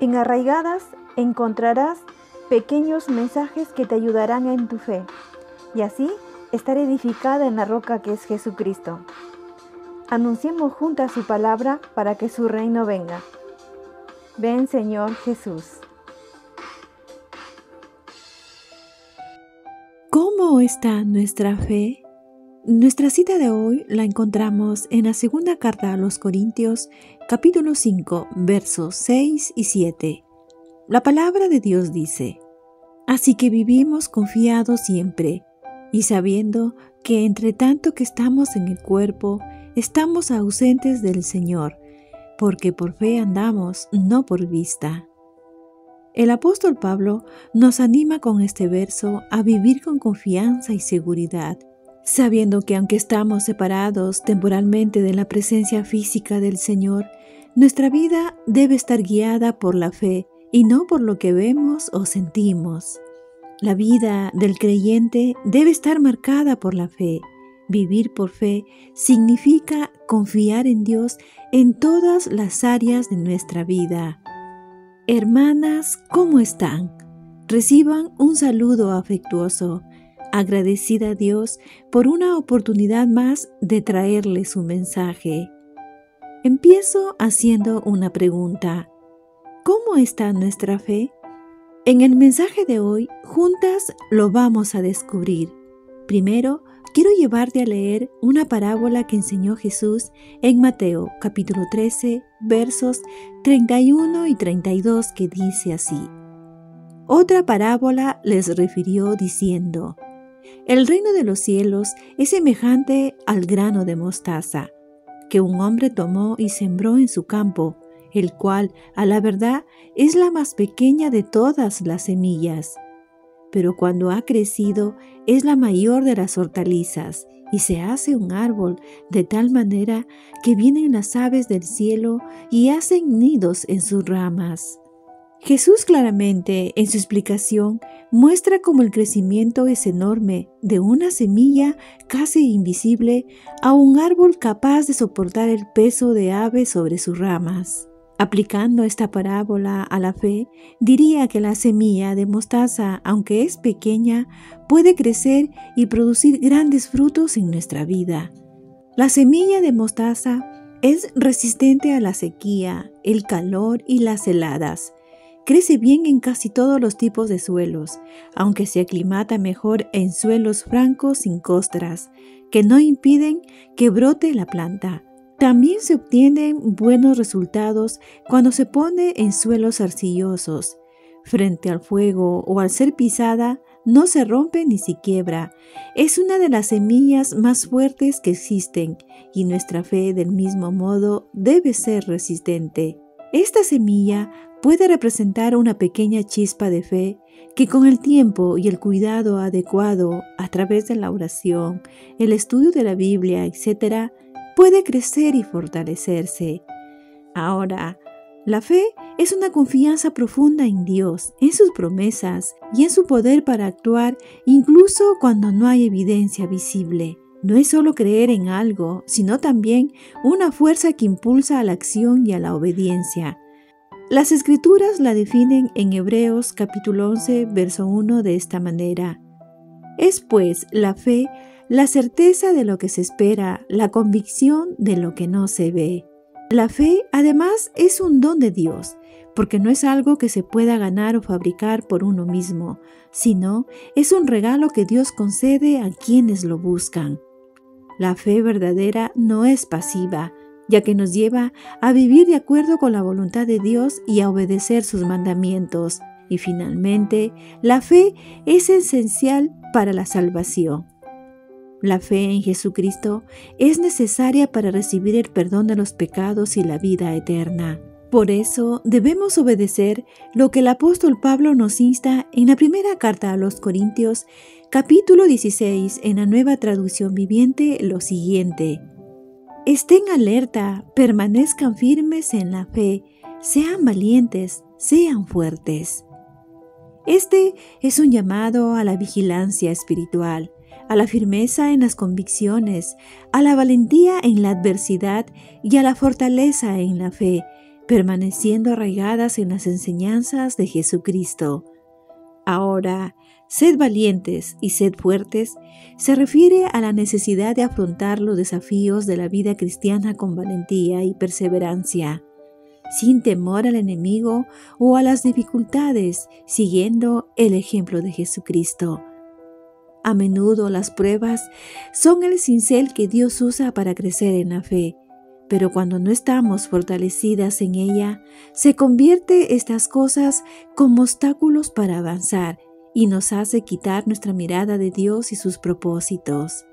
En Arraigadas encontrarás pequeños mensajes que te ayudarán en tu fe y así estar edificada en la roca que es Jesucristo. Anunciemos juntas su palabra para que su reino venga. Ven, Señor Jesús. ¿Cómo está nuestra fe? Nuestra cita de hoy la encontramos en la segunda carta a los Corintios, capítulo 5, versos 6 y 7. La palabra de Dios dice: Así que vivimos confiados siempre, y sabiendo que entre tanto que estamos en el cuerpo, estamos ausentes del Señor, porque por fe andamos, no por vista. El apóstol Pablo nos anima con este verso a vivir con confianza y seguridad, sabiendo que aunque estamos separados temporalmente de la presencia física del Señor, nuestra vida debe estar guiada por la fe y no por lo que vemos o sentimos. La vida del creyente debe estar marcada por la fe. Vivir por fe significa confiar en Dios en todas las áreas de nuestra vida. Hermanas, ¿cómo están? Reciban un saludo afectuoso, agradecida a Dios por una oportunidad más de traerle su mensaje. Empiezo haciendo una pregunta. ¿Cómo está nuestra fe? En el mensaje de hoy, juntas lo vamos a descubrir. Primero, quiero llevarte a leer una parábola que enseñó Jesús en Mateo, capítulo 13, versos 31 y 32, que dice así. Otra parábola les refirió diciendo: El reino de los cielos es semejante al grano de mostaza, que un hombre tomó y sembró en su campo, el cual, a la verdad, es la más pequeña de todas las semillas. Pero cuando ha crecido, es la mayor de las hortalizas, y se hace un árbol de tal manera que vienen las aves del cielo y hacen nidos en sus ramas. Jesús claramente, en su explicación, muestra cómo el crecimiento es enorme, de una semilla casi invisible a un árbol capaz de soportar el peso de aves sobre sus ramas. Aplicando esta parábola a la fe, diría que la semilla de mostaza, aunque es pequeña, puede crecer y producir grandes frutos en nuestra vida. La semilla de mostaza es resistente a la sequía, el calor y las heladas. Crece bien en casi todos los tipos de suelos, aunque se aclimata mejor en suelos francos sin costras, que no impiden que brote la planta. También se obtienen buenos resultados cuando se pone en suelos arcillosos. Frente al fuego o al ser pisada, no se rompe ni se quiebra. Es una de las semillas más fuertes que existen y nuestra fe, del mismo modo, debe ser resistente. Esta semilla puede representar una pequeña chispa de fe que con el tiempo y el cuidado adecuado a través de la oración, el estudio de la Biblia, etc., puede crecer y fortalecerse. Ahora, la fe es una confianza profunda en Dios, en sus promesas y en su poder para actuar incluso cuando no hay evidencia visible. No es solo creer en algo, sino también una fuerza que impulsa a la acción y a la obediencia. Las Escrituras la definen en Hebreos capítulo 11, verso 1 de esta manera. Es pues la fe la certeza de lo que se espera, la convicción de lo que no se ve. La fe, además, es un don de Dios, porque no es algo que se pueda ganar o fabricar por uno mismo, sino es un regalo que Dios concede a quienes lo buscan. La fe verdadera no es pasiva, ya que nos lleva a vivir de acuerdo con la voluntad de Dios y a obedecer sus mandamientos. Y finalmente, la fe es esencial para la salvación. La fe en Jesucristo es necesaria para recibir el perdón de los pecados y la vida eterna. Por eso debemos obedecer lo que el apóstol Pablo nos insta en la primera carta a los Corintios, capítulo 16, en la Nueva Traducción Viviente, lo siguiente: Estén alerta, permanezcan firmes en la fe, sean valientes, sean fuertes. Este es un llamado a la vigilancia espiritual, a la firmeza en las convicciones, a la valentía en la adversidad y a la fortaleza en la fe, permaneciendo arraigadas en las enseñanzas de Jesucristo. Ahora, sed valientes y sed fuertes se refiere a la necesidad de afrontar los desafíos de la vida cristiana con valentía y perseverancia, sin temor al enemigo o a las dificultades, siguiendo el ejemplo de Jesucristo. A menudo las pruebas son el cincel que Dios usa para crecer en la fe, pero cuando no estamos fortalecidas en ella, se convierte estas cosas como obstáculos para avanzar y nos hace quitar nuestra mirada de Dios y sus propósitos.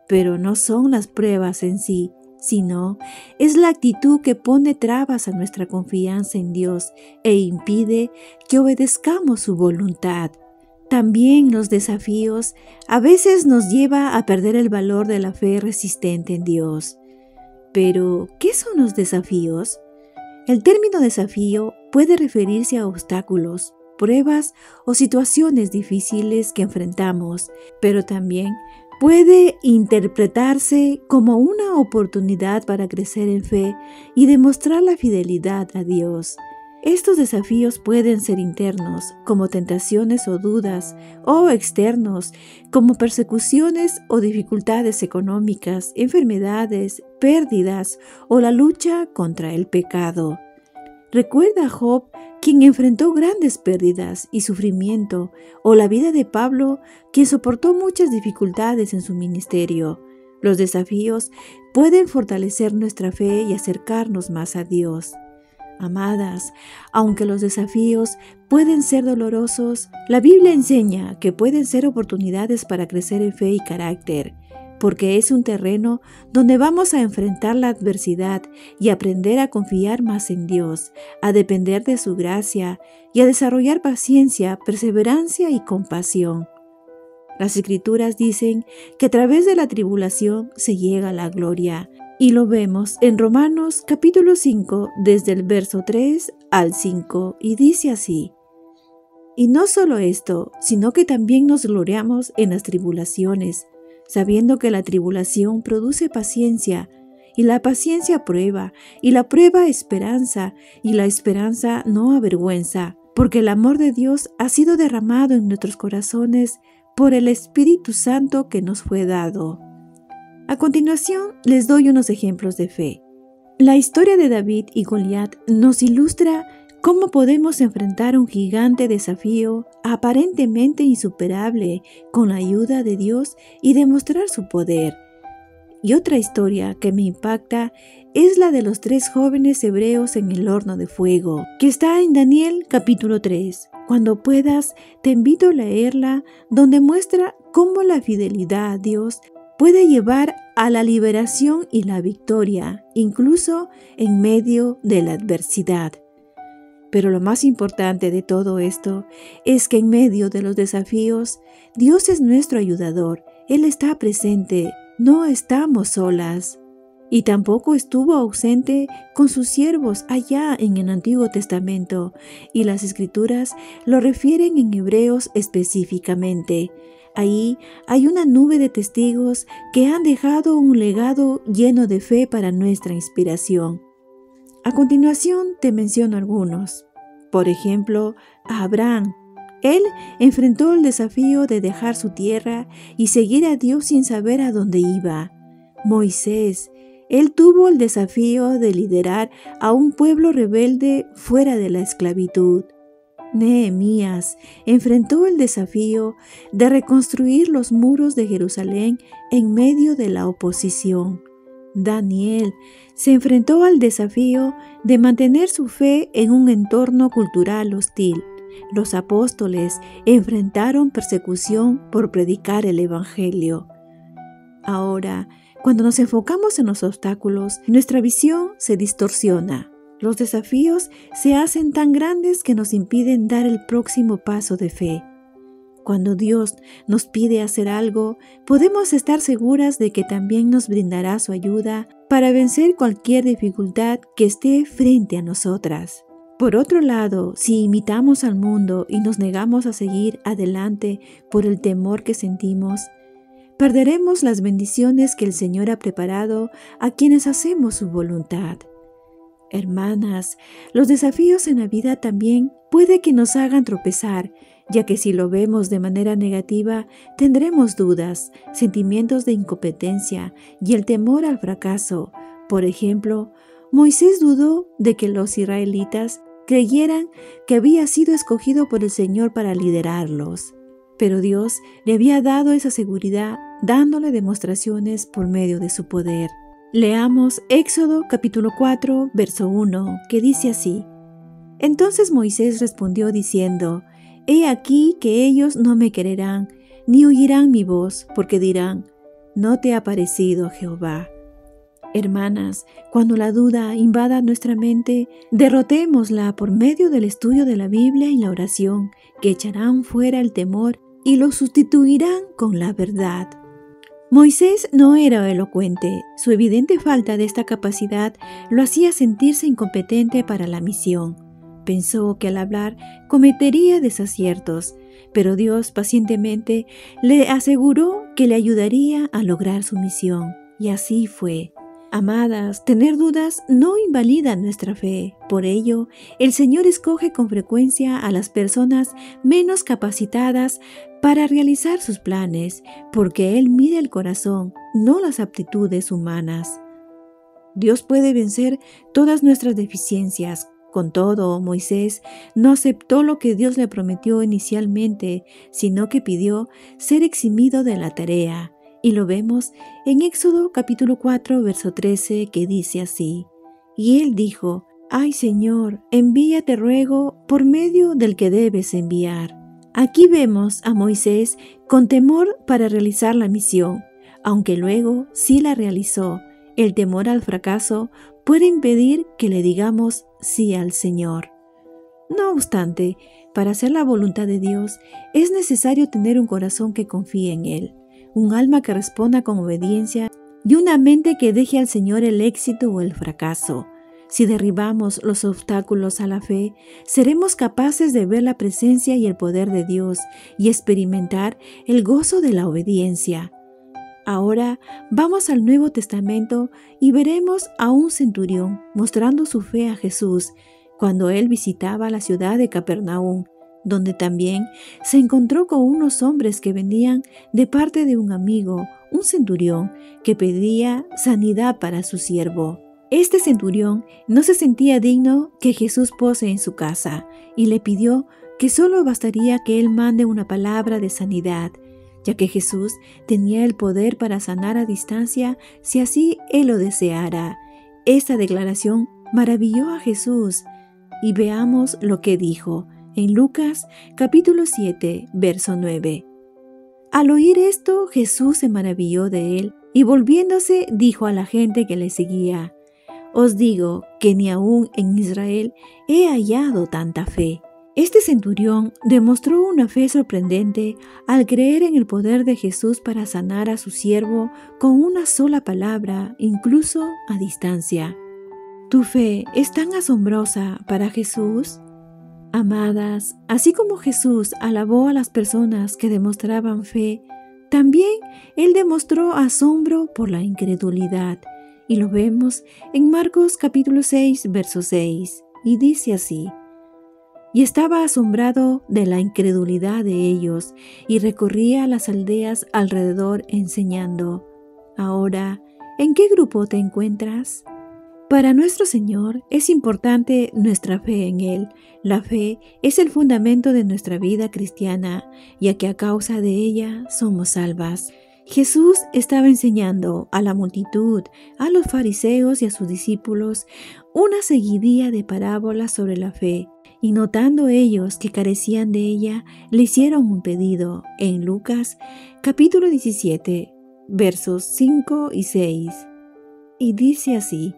Pero no son las pruebas en sí, sino es la actitud que pone trabas a nuestra confianza en Dios e impide que obedezcamos su voluntad. También los desafíos a veces nos lleva a perder el valor de la fe resistente en Dios. Pero, ¿qué son los desafíos? El término desafío puede referirse a obstáculos, pruebas o situaciones difíciles que enfrentamos, pero también puede interpretarse como una oportunidad para crecer en fe y demostrar la fidelidad a Dios. Estos desafíos pueden ser internos, como tentaciones o dudas, o externos, como persecuciones o dificultades económicas, enfermedades, pérdidas o la lucha contra el pecado. Recuerda a Job, quien enfrentó grandes pérdidas y sufrimiento, o la vida de Pablo, quien soportó muchas dificultades en su ministerio. Los desafíos pueden fortalecer nuestra fe y acercarnos más a Dios. Amadas, aunque los desafíos pueden ser dolorosos, la Biblia enseña que pueden ser oportunidades para crecer en fe y carácter, porque es un terreno donde vamos a enfrentar la adversidad y aprender a confiar más en Dios, a depender de su gracia y a desarrollar paciencia, perseverancia y compasión. Las Escrituras dicen que a través de la tribulación se llega a la gloria, y lo vemos en Romanos capítulo 5, desde el verso 3 al 5, y dice así: Y no solo esto, sino que también nos gloriamos en las tribulaciones, sabiendo que la tribulación produce paciencia, y la paciencia prueba, y la prueba esperanza, y la esperanza no avergüenza, porque el amor de Dios ha sido derramado en nuestros corazones por el Espíritu Santo que nos fue dado. A continuación, les doy unos ejemplos de fe. La historia de David y Goliat nos ilustra cómo podemos enfrentar un gigante desafío aparentemente insuperable con la ayuda de Dios y demostrar su poder. Y otra historia que me impacta es la de los 3 jóvenes hebreos en el horno de fuego, que está en Daniel capítulo 3. Cuando puedas, te invito a leerla, donde muestra cómo la fidelidad a Dios puede llevar a la liberación y la victoria, incluso en medio de la adversidad. Pero lo más importante de todo esto es que en medio de los desafíos, Dios es nuestro ayudador. Él está presente, no estamos solas. Y tampoco estuvo ausente con sus siervos allá en el Antiguo Testamento, y las Escrituras lo refieren en Hebreos específicamente. Ahí hay una nube de testigos que han dejado un legado lleno de fe para nuestra inspiración. A continuación te menciono algunos. Por ejemplo, a Abraham. Él enfrentó el desafío de dejar su tierra y seguir a Dios sin saber a dónde iba. Moisés. Él tuvo el desafío de liderar a un pueblo rebelde fuera de la esclavitud. Nehemías enfrentó el desafío de reconstruir los muros de Jerusalén en medio de la oposición. Daniel se enfrentó al desafío de mantener su fe en un entorno cultural hostil. Los apóstoles enfrentaron persecución por predicar el Evangelio. Ahora, cuando nos enfocamos en los obstáculos, nuestra visión se distorsiona. Los desafíos se hacen tan grandes que nos impiden dar el próximo paso de fe. Cuando Dios nos pide hacer algo, podemos estar seguras de que también nos brindará su ayuda para vencer cualquier dificultad que esté frente a nosotras. Por otro lado, si imitamos al mundo y nos negamos a seguir adelante por el temor que sentimos, perderemos las bendiciones que el Señor ha preparado a quienes hacemos su voluntad. Hermanas, los desafíos en la vida también puede que nos hagan tropezar, ya que si lo vemos de manera negativa, tendremos dudas, sentimientos de incompetencia y el temor al fracaso. Por ejemplo, Moisés dudó de que los israelitas creyeran que había sido escogido por el Señor para liderarlos. Pero Dios le había dado esa seguridad, dándole demostraciones por medio de su poder. Leamos Éxodo capítulo 4, verso 1, que dice así: Entonces Moisés respondió diciendo: He aquí que ellos no me quererán, ni oirán mi voz, porque dirán: ¿No te ha parecido Jehová? Hermanas, cuando la duda invada nuestra mente, derrotémosla por medio del estudio de la Biblia y la oración, que echarán fuera el temor y lo sustituirán con la verdad. Moisés no era elocuente. Su evidente falta de esta capacidad lo hacía sentirse incompetente para la misión. Pensó que al hablar cometería desaciertos, pero Dios pacientemente le aseguró que le ayudaría a lograr su misión. Y así fue. Amadas, tener dudas no invalida nuestra fe. Por ello, el Señor escoge con frecuencia a las personas menos capacitadas para realizar sus planes, porque Él mira el corazón, no las aptitudes humanas. Dios puede vencer todas nuestras deficiencias. Con todo, Moisés no aceptó lo que Dios le prometió inicialmente, sino que pidió ser eximido de la tarea. Y lo vemos en Éxodo capítulo 4, verso 13, que dice así: Y él dijo: Ay Señor, envíate ruego por medio del que debes enviar. Aquí vemos a Moisés con temor para realizar la misión, aunque luego sí la realizó. El temor al fracaso puede impedir que le digamos sí al Señor. No obstante, para hacer la voluntad de Dios es necesario tener un corazón que confíe en Él, un alma que responda con obediencia y una mente que deje al Señor el éxito o el fracaso. Si derribamos los obstáculos a la fe, seremos capaces de ver la presencia y el poder de Dios y experimentar el gozo de la obediencia. Ahora vamos al Nuevo Testamento y veremos a un centurión mostrando su fe a Jesús cuando él visitaba la ciudad de Capernaum, donde también se encontró con unos hombres que venían de parte de un amigo, un centurión, que pedía sanidad para su siervo. Este centurión no se sentía digno que Jesús pose en su casa y le pidió que solo bastaría que él mande una palabra de sanidad, ya que Jesús tenía el poder para sanar a distancia si así él lo deseara. Esta declaración maravilló a Jesús y veamos lo que dijo en Lucas capítulo 7, verso 9. Al oír esto, Jesús se maravilló de él y volviéndose dijo a la gente que le seguía: Os digo que ni aún en Israel he hallado tanta fe. Este centurión demostró una fe sorprendente al creer en el poder de Jesús para sanar a su siervo con una sola palabra, incluso a distancia. ¿Tu fe es tan asombrosa para Jesús? Amadas, así como Jesús alabó a las personas que demostraban fe, también Él demostró asombro por la incredulidad. Y lo vemos en Marcos capítulo 6, verso 6, y dice así: Y estaba asombrado de la incredulidad de ellos, y recorría las aldeas alrededor enseñando. Ahora, ¿en qué grupo te encuentras? Para nuestro Señor es importante nuestra fe en Él. La fe es el fundamento de nuestra vida cristiana, ya que a causa de ella somos salvas. Jesús estaba enseñando a la multitud, a los fariseos y a sus discípulos una seguidilla de parábolas sobre la fe, y notando ellos que carecían de ella, le hicieron un pedido en Lucas capítulo 17, versos 5 y 6. Y dice así: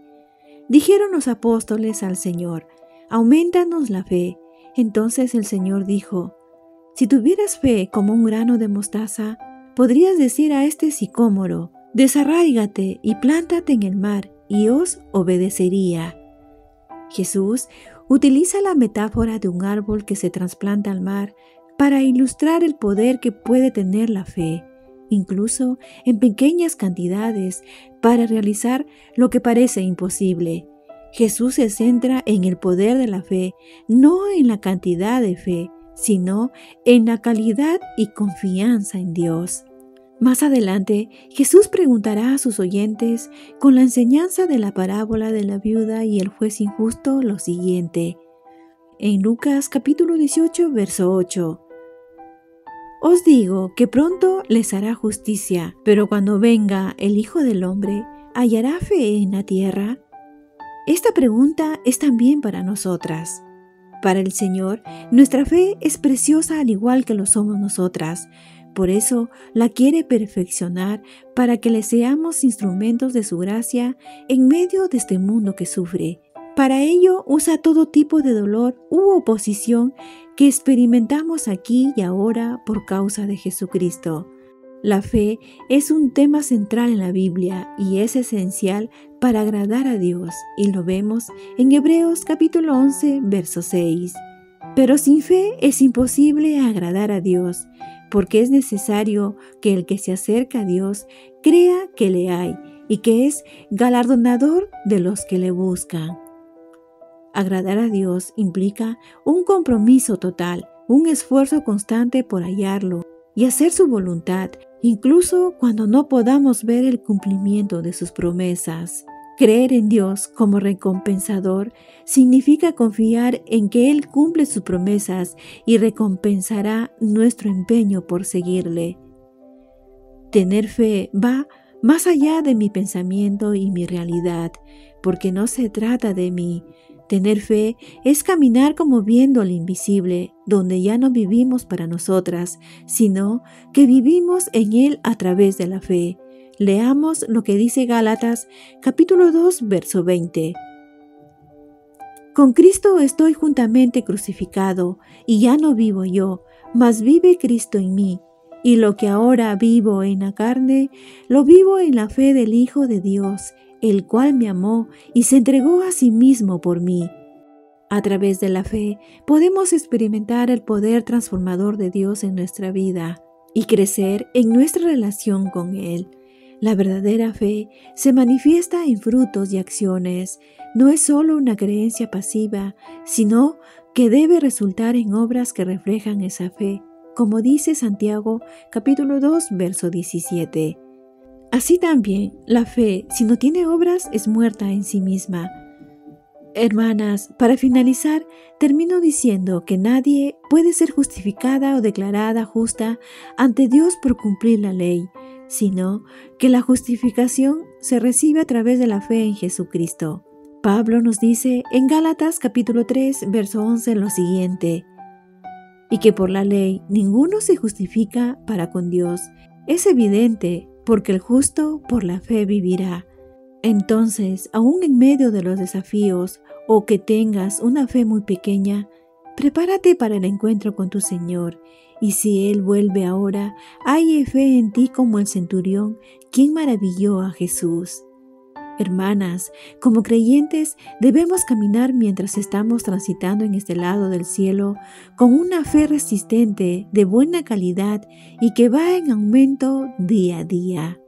Dijeron los apóstoles al Señor: Aumentanos la fe. Entonces el Señor dijo: Si tuvieras fe como un grano de mostaza, podrías decir a este sicómoro: Desarráigate y plántate en el mar, y os obedecería. Jesús utiliza la metáfora de un árbol que se trasplanta al mar para ilustrar el poder que puede tener la fe, incluso en pequeñas cantidades, para realizar lo que parece imposible. Jesús se centra en el poder de la fe, no en la cantidad de fe, sino en la calidad y confianza en Dios. Más adelante, Jesús preguntará a sus oyentes con la enseñanza de la parábola de la viuda y el juez injusto lo siguiente. En Lucas capítulo 18, verso 8. Os digo que pronto les hará justicia, pero cuando venga el Hijo del Hombre, ¿hallará fe en la tierra? Esta pregunta es también para nosotras. Para el Señor, nuestra fe es preciosa al igual que lo somos nosotras. Por eso la quiere perfeccionar para que le seamos instrumentos de su gracia en medio de este mundo que sufre. Para ello usa todo tipo de dolor u oposición que experimentamos aquí y ahora por causa de Jesucristo. La fe es un tema central en la Biblia y es esencial para agradar a Dios, y lo vemos en Hebreos capítulo 11, verso 6. Pero sin fe es imposible agradar a Dios, porque es necesario que el que se acerca a Dios crea que le hay y que es galardonador de los que le buscan. Agradar a Dios implica un compromiso total, un esfuerzo constante por hallarlo y hacer su voluntad, incluso cuando no podamos ver el cumplimiento de sus promesas. Creer en Dios como recompensador significa confiar en que Él cumple sus promesas y recompensará nuestro empeño por seguirle. Tener fe va más allá de mi pensamiento y mi realidad, porque no se trata de mí. Tener fe es caminar como viendo lo invisible, donde ya no vivimos para nosotras, sino que vivimos en Él a través de la fe. Leamos lo que dice Gálatas, capítulo 2, verso 20. Con Cristo estoy juntamente crucificado, y ya no vivo yo, mas vive Cristo en mí. Y lo que ahora vivo en la carne, lo vivo en la fe del Hijo de Dios, el cual me amó y se entregó a sí mismo por mí. A través de la fe podemos experimentar el poder transformador de Dios en nuestra vida y crecer en nuestra relación con Él. La verdadera fe se manifiesta en frutos y acciones. No es solo una creencia pasiva, sino que debe resultar en obras que reflejan esa fe, como dice Santiago capítulo 2, verso 17. Así también, la fe, si no tiene obras, es muerta en sí misma. Hermanas, para finalizar, termino diciendo que nadie puede ser justificada o declarada justa ante Dios por cumplir la ley, sino que la justificación se recibe a través de la fe en Jesucristo. Pablo nos dice en Gálatas capítulo 3, verso 11 lo siguiente: y que por la ley ninguno se justifica para con Dios. Es evidente, porque el justo por la fe vivirá. Entonces, aún en medio de los desafíos o que tengas una fe muy pequeña, prepárate para el encuentro con tu Señor. Y si Él vuelve ahora, hay fe en ti como el centurión, quien maravilló a Jesús. Hermanas, como creyentes debemos caminar mientras estamos transitando en este lado del cielo con una fe resistente, de buena calidad y que va en aumento día a día.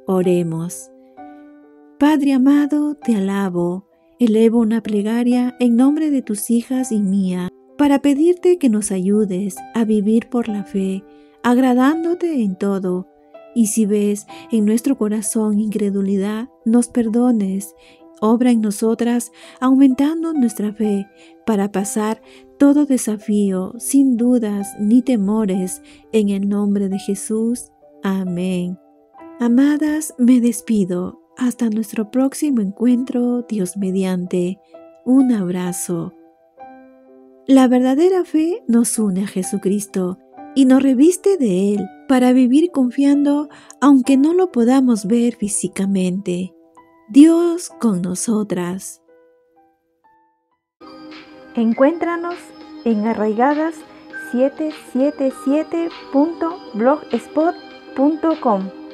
Oremos. Padre amado, te alabo, elevo una plegaria en nombre de tus hijas y mía para pedirte que nos ayudes a vivir por la fe, agradándote en todo. Y si ves en nuestro corazón incredulidad, nos perdones. Obra en nosotras, aumentando nuestra fe, para pasar todo desafío, sin dudas ni temores, en el nombre de Jesús. Amén. Amadas, me despido. Hasta nuestro próximo encuentro, Dios mediante. Un abrazo. La verdadera fe nos une a Jesucristo y nos reviste de Él para vivir confiando aunque no lo podamos ver físicamente. Dios con nosotras. Encuéntranos en arraigadas777.blogspot.com.